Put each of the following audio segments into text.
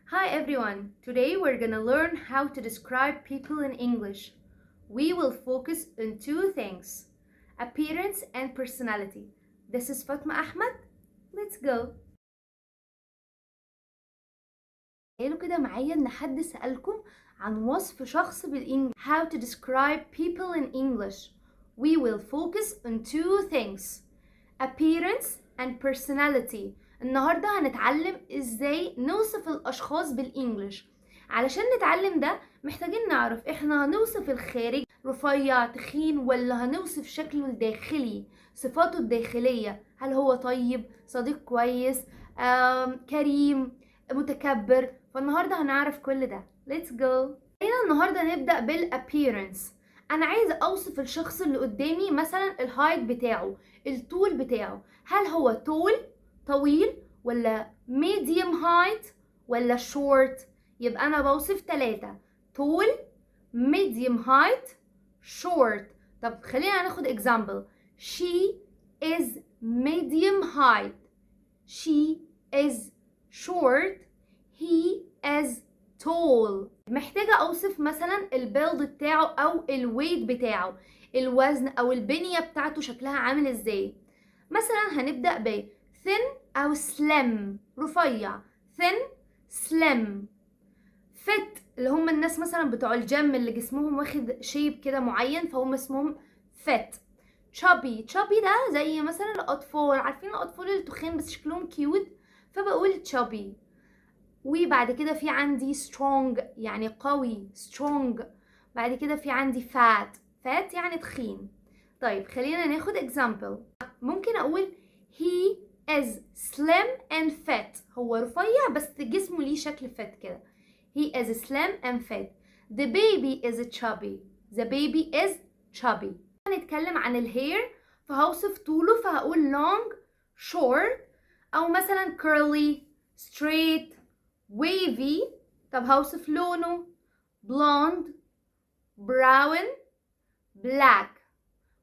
Hi everyone! Today we're gonna learn how to describe people in English. We will focus on two things: appearance and personality. This is Fatma Ahmed. Let's go! تخيلوا كده معايا إن حد سألكم عن وصف شخص بالإنجليزي. How to describe people in English. We will focus on two things: appearance and personality. النهاردة هنتعلم ازاي نوصف الاشخاص بالانجلش. علشان نتعلم ده محتاجين نعرف احنا هنوصف الخارج رفيع تخين ولا هنوصف شكله الداخلي، صفاته الداخلية، هل هو طيب، صديق كويس، كريم، متكبر. فالنهاردة هنعرف كل ده. Let's go. النهاردة نبدأ بالappearance. انا عايزه اوصف الشخص اللي قدامي، مثلا الهايت بتاعه، الطول بتاعه، هل هو طويل ولا medium height ولا short. يبقى انا بوصف 3: طول، medium height، short. طب خلينا ناخد example. She is medium height. She is short. He is tall. محتاجة اوصف مثلا البيلد بتاعه او الويت بتاعه، الوزن او البنية بتاعته شكلها عامل ازاي. مثلا هنبدأ ب thin او slim، رفيع، thin slim. fit اللي هم الناس مثلا بتوع الجيم اللي جسمهم واخد شيب كده معين فهم اسمهم fit. chubby ده زي مثلا الاطفال، عارفين الاطفال التخين بس شكلهم كيوت فبقول chubby. وبعد كده في عندي strong يعني قوي، strong. بعد كده في عندي fat يعني تخين. طيب خلينا ناخد example. ممكن اقول he is slim and fit. هو رفيع بس جسمه ليه شكل fit كده. he is slim and fit. the baby is chubby. the baby is chubby. هنتكلم عن الهير فهوصف طوله فهقول long، short، او مثلا curly، straight، wavy. طب هوصف لونه blonde، brown، black.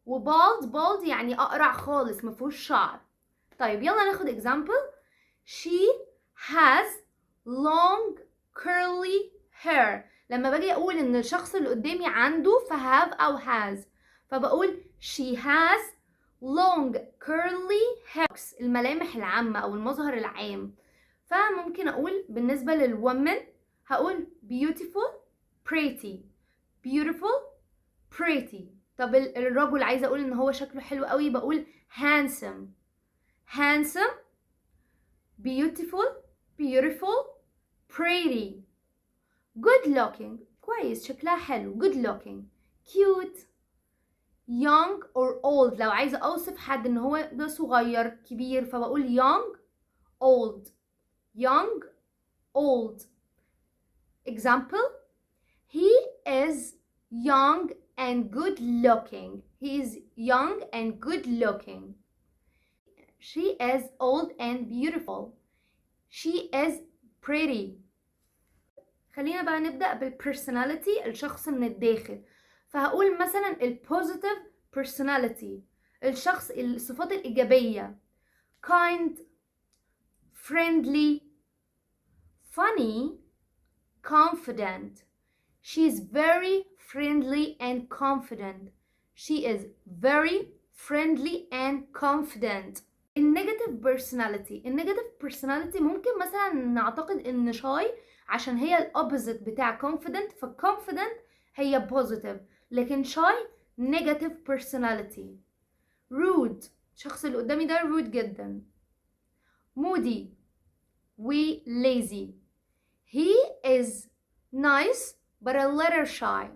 وبالد يعني اقرع خالص مفهوش شعر. طيب يلا ناخد example. she has long curly hair. لما باجي اقول ان الشخص اللي قدامي عنده فهاف او has فبقول she has long curly hair. الملامح العامة او المظهر العام. فممكن اقول بالنسبة للwoman هقول beautiful pretty. beautiful pretty. طب الرجل عايزة اقول ان هو شكله حلو قوي بقول handsome. handsome، beautiful، pretty. good looking كويس شكلها حلو good looking. cute، young or old لو عايزة اوصف حد ان هو ده صغير كبير فبقول young old. example. he is young and good looking. he is young and good looking. she is old and beautiful. she is pretty. خلينا بقى نبدأ بالpersonality، الشخص من الداخل. فهقول مثلا الpositive personality، الشخص الصفات الإيجابية: kind، friendly، funny، confident. she is very friendly and confident. she is very friendly and confident. النيجاتيف personality ممكن مثلا نعتقد ان شاي عشان هي الأوبوزيت بتاع confident، فconfident هي positive لكن شاي negative personality. rude، الشخص اللي قدامي ده rude جدا. moody و lazy. he is nice but a little shy.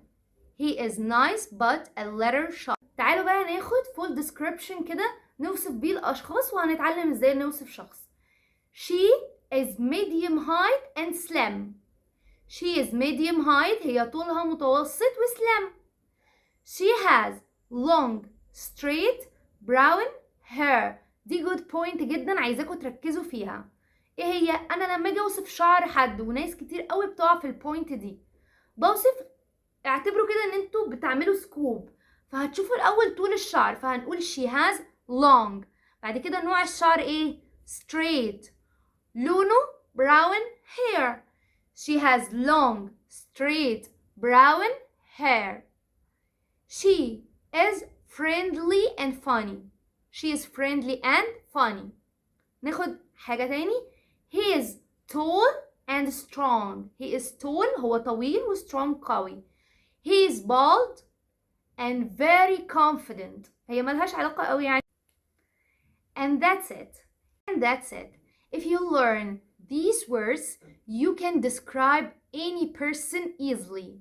he is nice but a little shy. تعالوا بقى ناخد full description كده نوصف بيه الأشخاص وهنتعلم ازاي نوصف شخص. she is medium height and slim. she is medium height هي طولها متوسط وسلم. she has long straight brown hair. دي good point جدا عايزاكم تركزوا فيها. ايه هي؟ انا لما اجي اوصف شعر حد وناس كتير قوي بتقع في البوينت دي بوصف، اعتبروا كده ان انتوا بتعملوا سكوب. فهتشوفوا الاول طول الشعر فهنقول she has long. بعد كده نوع الشعر ايه؟ straight. لونه brown hair. She has long, straight, brown hair. She is friendly and funny. She is friendly and funny. ناخد حاجة تاني. He is tall and strong. He is tall هو طويل و strong قوي. He is bald and very confident. هي ملهاش علاقة قوي يعني. And that's it. And that's it. If you learn these words, you can describe any person easily.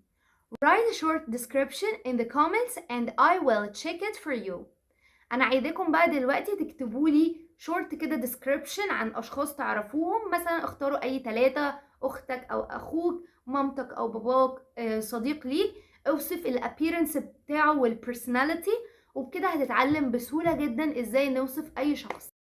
Write a short description in the comments and I will check it for you. أنا عايزاكم بقى دلوقتي تكتبولي short كده description عن أشخاص تعرفوهم. مثلا اختاروا أي 3، أختك أو أخوك، مامتك أو باباك، صديق ليك. اوصف الappearance بتاعه والpersonality، وبكده هتتعلم بسهولة جدا ازاي نوصف أي شخص.